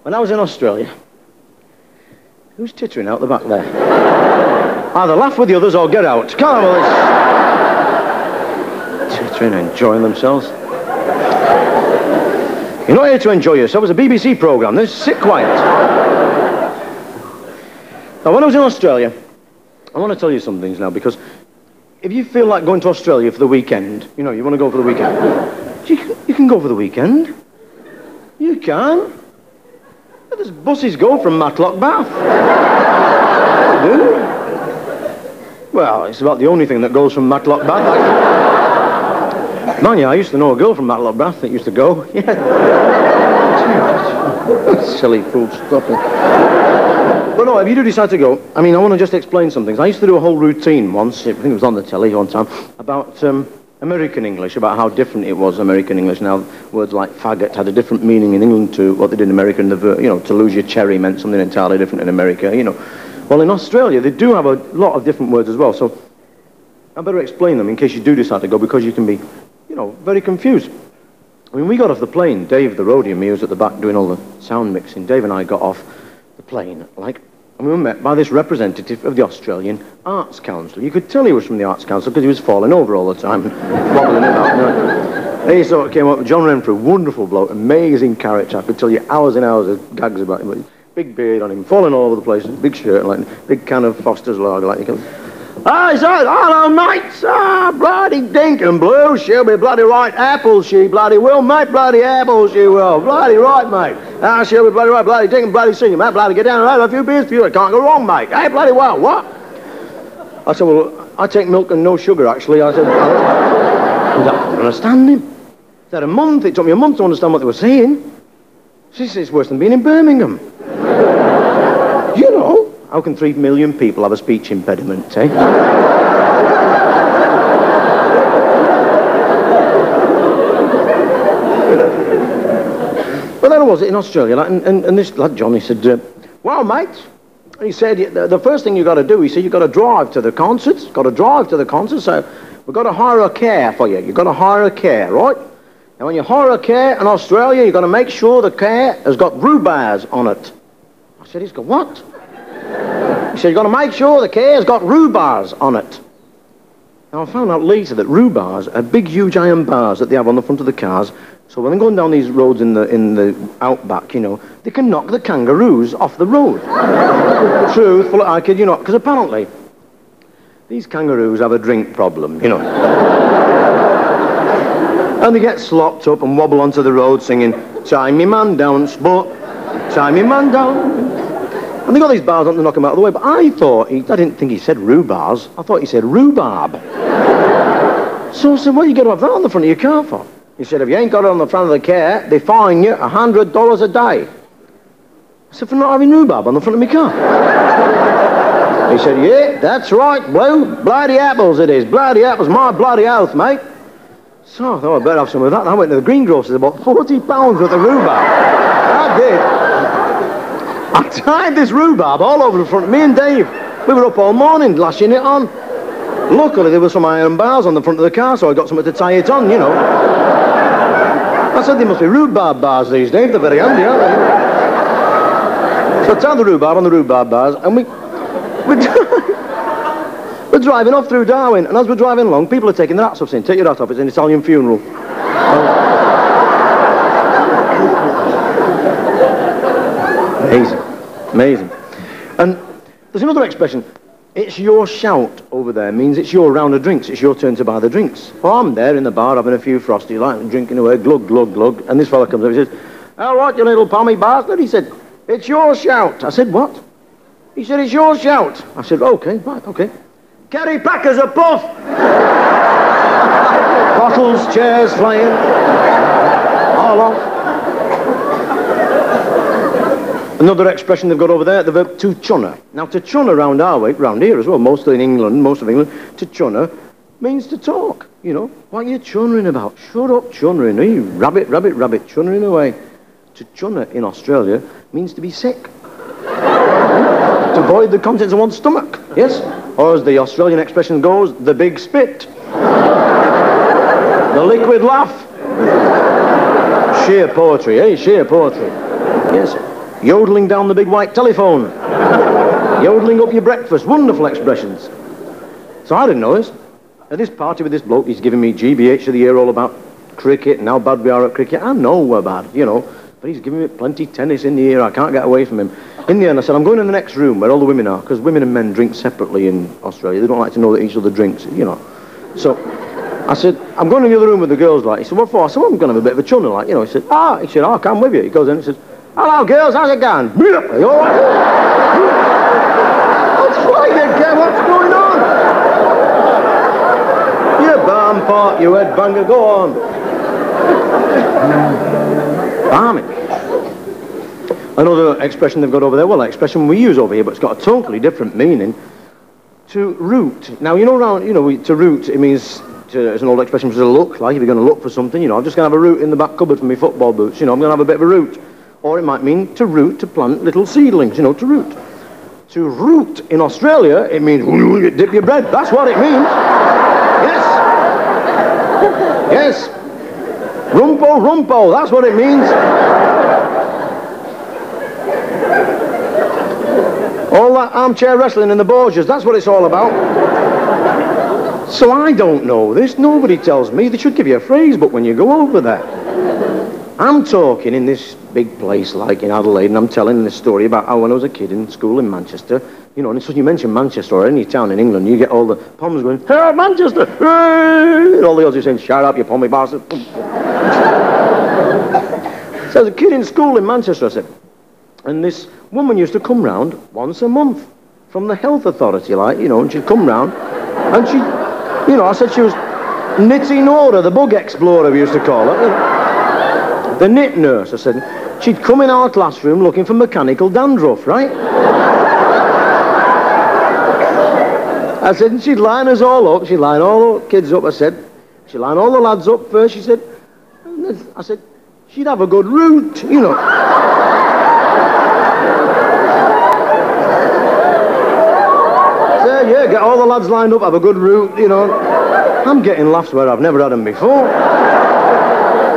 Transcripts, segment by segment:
When I was in Australia... Who's tittering out the back there? Either laugh with the others or get out. Come on, tittering, enjoying themselves. You're not here to enjoy yourself. It's a BBC programme. This sit quiet. Now, when I was in Australia, I want to tell you some things now, because if you feel like going to Australia for the weekend, you know, you want to go for the weekend, you can go for the weekend. You can. There's buses go from Matlock Bath. They do. Well, it's about the only thing that goes from Matlock Bath. Man, yeah, I used to know a girl from Matlock Bath that used to go. Yeah. Silly fool stuff. But no, if you do decide to go, I mean, I want to just explain some things. I used to do a whole routine once, I think it was on the telly one time, about American English, about how different it was, American English. Now, words like faggot had a different meaning in England to what they did in America, and you know, to lose your cherry meant something entirely different in America, you know. Well, in Australia, they do have a lot of different words as well, so I better explain them in case you do decide to go, because you can be, you know, very confused. I mean, we got off the plane, Dave, the roadie, and me, was at the back doing all the sound mixing. Dave and I got off the plane, and we were met by this representative of the Australian Arts Council. You could tell he was from the Arts Council because he was falling over all the time, wobbling about. And he sort of came up, John Renfrew, wonderful bloke, amazing character. I could tell you hours and hours of gags about him. Big beard on him, falling all over the place, big shirt, like big can of Foster's Lager, like you can. I said, hello, mates. Bloody dink and blue. She'll be bloody right apples, she bloody will, mate. Bloody apples, she will. Bloody right, mate. She'll be bloody right, bloody dink and bloody singing, mate. Bloody get down and have a few beers for you. It can't go wrong, mate. Hey, bloody well, what? I said, well, I take milk and no sugar, actually. I said, I don't understand him. He said, it took me a month to understand what they were saying. She said, it's worse than being in Birmingham. You know. How can 3 million people have a speech impediment, eh? Well, there was it in Australia, and this lad, John, he said, well, mate, he said, the first thing you've got to do, he said, you've got to drive to the concerts, so we've got to hire a car for you. You've got to hire a car, right? Now, when you hire a car in Australia, you've got to make sure the car has got rhubars on it. I said, he's got what? He said, you've got to make sure the car's got rhubars on it. Now, I found out later that rhubars are big, huge iron bars that they have on the front of the cars. So when they're going down these roads in the outback, you know, they can knock the kangaroos off the road. Truthful, I kid you not, because apparently these kangaroos have a drink problem, you know. And they get slopped up and wobble onto the road singing, tie me man down, sport, tie me man down. And they got these bars on to knock them out of the way, but I didn't think he said rhubars, I thought he said rhubarb. So I said, what are you going to have that on the front of your car for? He said, if you ain't got it on the front of the car, they fine you $100 a day. I said, for not having rhubarb on the front of my car? He said, yeah, that's right, Blue, bloody apples it is, bloody apples, my bloody oath, mate. So I thought I'd better have some of that. And I went to the greengrocers, about £40 worth of rhubarb. I did. I tied this rhubarb all over the front. Me and Dave, we were up all morning lashing it on. Luckily, there were some iron bars on the front of the car, so I got something to tie it on, you know. I said, there must be rhubarb bars these days. They're very handy, aren't they? So I tied the rhubarb on the rhubarb bars, and we're driving off through Darwin, and as we're driving along, people are taking their hats off, saying, take your hat off, it's an Italian funeral. Amazing. And there's another expression. It's your shout over there means it's your round of drinks. It's your turn to buy the drinks. Well, I'm there in the bar having a few frosties, like drinking away, glug, glug, glug. And this fella comes up and says, all right, you little pommy bastard. He said, it's your shout. I said, what? He said, it's your shout. I said, okay, right, okay. Kerry Packer's a puff. Bottles, chairs flying. All off. Another expression they've got over there, the verb to chunner. Now, to chunner round here as well, most of England, to chunner means to talk, you know. What are you chunnering about? Shut up, chunnering. Hey, rabbit, chunnering away. To chunner in Australia means to be sick. To void the contents of one's stomach, yes? Or as the Australian expression goes, the big spit. The liquid laugh. Sheer poetry, eh? Sheer poetry. Yes. yodeling down the big white telephone, yodeling up your breakfast, wonderful expressions. So I didn't know this. At this party with this bloke, he's giving me GBH of the year all about cricket and how bad we are at cricket. I know we're bad, you know, but he's giving me plenty tennis in the ear. I can't get away from him. In the end, I said, I'm going in the next room where all the women are, because women and men drink separately in Australia. They don't like to know that each other drinks, you know. So I said, I'm going in the other room with the girls, like. He said, what for? I said, well, I'm going to have a bit of a chunner, like, you know. He said, I'll come with you. He goes in and says, hello, girls, how's it going? Are you all right? What's flying again? What's going on? You barn part, you headbanger, go on. Barmy. Another expression they've got over there, well, an expression we use over here, but it's got a totally different meaning. To root. Now, you know, to root, it means, it's an old expression for to look, like if you're going to look for something, you know, I'm just going to have a root in the back cupboard for my football boots, you know, I'm going to have a bit of a root. Or it might mean to root, to plant little seedlings, you know, to root. To root in Australia, it means dip your bread. That's what it means. Yes. Yes. Rumpo, rumpo, that's what it means. All that armchair wrestling in the Borgias, that's what it's all about. So I don't know this, nobody tells me. They should give you a phrase book when you go over there. I'm talking in this big place like in Adelaide, and I'm telling this story about how when I was a kid in school in Manchester, you know, and so you mention Manchester or any town in England, you get all the poms going, hey, Manchester! Hey! And all the others are saying, shut up, you pommy bastard. So as a kid in school in Manchester, I said, and this woman used to come round once a month from the health authority, like, you know, and she'd come round, and she, you know, I said she was Nitty Nora, the bug explorer, we used to call her. The knit nurse, I said. She'd come in our classroom looking for mechanical dandruff, right? I said, and she'd line us all up. She'd line all the kids up, I said. She'd line all the lads up first, she said. I said, she'd have a good root, you know. I said, yeah, get all the lads lined up, have a good root, you know. I'm getting laughs where I've never had them before.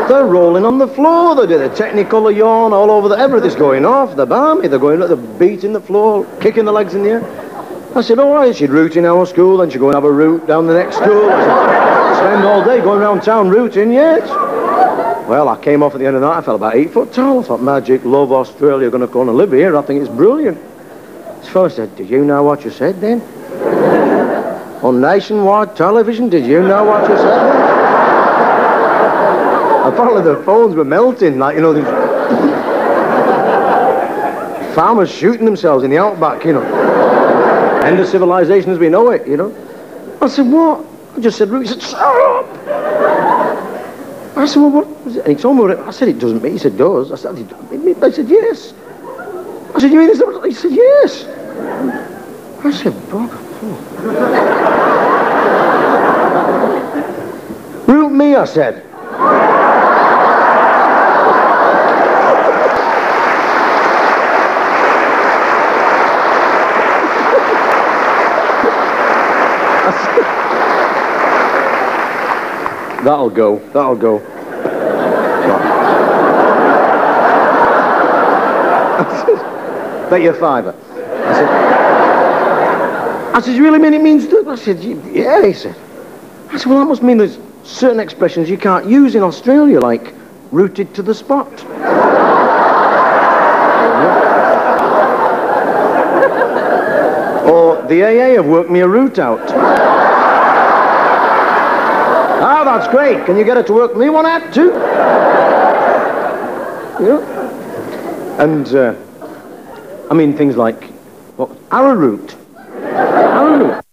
They're rolling on the floor. They did a technicolor yawn all over. Everything's going off. They're balmy. They're going, they're beating the floor, kicking the legs in the air. I said, all right, she'd root in our school, then she'd go and have a root down the next school. I said, spend all day going around town rooting, yes. Well, I came off at the end of the night. I felt about 8 foot tall. I thought, magic, love, Australia, going to come and live here. I think it's brilliant. This fellow said, did you know what you said then? On nationwide television, did you know what you said then? Apparently the phones were melting, like, you know, these farmers shooting themselves in the outback, you know. End of civilization as we know it, you know. I said, what? I just said, he said, shut up! I said, well, what was it? And he told me what it, I said, it doesn't mean. He said, does. I said, yes. I said, you mean this? He said, yes. I said, bugger. Root me, I said. That'll go. That'll go. Bet you a fiver. I said, you really mean it means that? I said, yeah, he said. I said, well, that must mean there's certain expressions you can't use in Australia, like rooted to the spot. Or the AA have worked me a root out. Ah, that's great. Can you get it to work me one out too? Yeah. And, I mean, things like, well, arrowroot. Arrowroot.